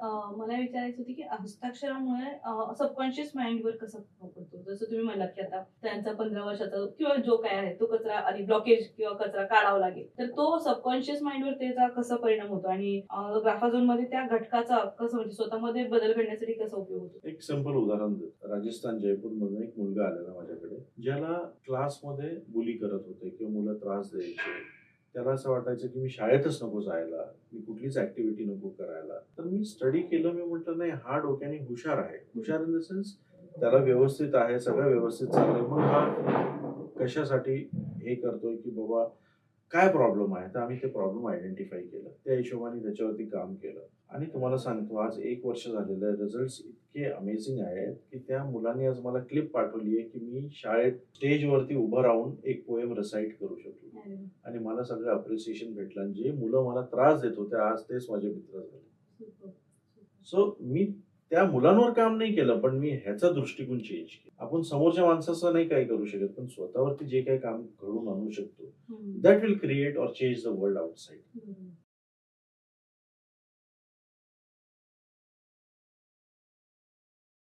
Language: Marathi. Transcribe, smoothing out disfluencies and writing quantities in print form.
मला विचारायचं होतं की हस्ताक्षरामुळे सबकॉन्शियस माइंडवर कसा प्रभाव पडतो? जसं तुम्ही म्हणालात की आता त्यांचा 15 वर्षाचा किंवा जो काय आहे तो कचरा आणि ब्लॉकेज किंवा कचरा काढावा लागेल. तर तो सबकॉन्शियस माइंडवर त्याचा कसा परिणाम होतो आणि ग्राफाझोनमध्ये त्या घटकाचा कसं म्हणजे स्वतःमध्ये बदल घडण्यासाठी कसा उपयोग होतो? एक सिंपल उदाहरण देतो. राजस्थान जयपूरमधून एक मुलगा आलेला माझ्याकडे, ज्याला क्लासमध्ये बुली करत होते किंवा मुलं त्रास द्यायचे. त्याला असं वाटायचं की मी शाळेतच नको जायला, मी कुठलीच ऍक्टिव्हिटी नको करायला. तर मी स्टडी केलं. मी म्हटलं नाही, हा डोक्याने हुशार आहे. हुशार इन द सेन्स त्याला व्यवस्थित आहे, सगळं व्यवस्थित चाललंय. मग हा कशासाठी हे करतोय की बाबा काय प्रॉब्लेम आहे? तर आम्ही ते प्रॉब्लेम आयडेंटिफाय केलं. त्या हिशोबाने त्याच्यावरती काम केलं. आणि तुम्हाला सांगतो आज 1 वर्ष झालेलं आहे. रिझल्ट्स इतके अमेझिंग आहेत, की त्या मुलाने आज मला क्लिप पाठवली आहे, की मी शाळेत स्टेजवरती उभं राहून एक पोएम रिसाईट करू शकलो. अरे वाह! आणि मला सगळं अप्रिसिएशन भेटलं आणि जे मुलं मला त्रास देत होते, आज तेच माझे मित्र झाले. Super, super. सो मी त्या मुलांवर काम नाही केलं, पण मी ह्याचा दृष्टिकोन चेंज केला. आपण समोरच्या माणसाचं नाही काही करू शकत, पण स्वतःवरती जे काही काम घडवून आणू शकतो, हं. That will create or change the world outside. बरोबर.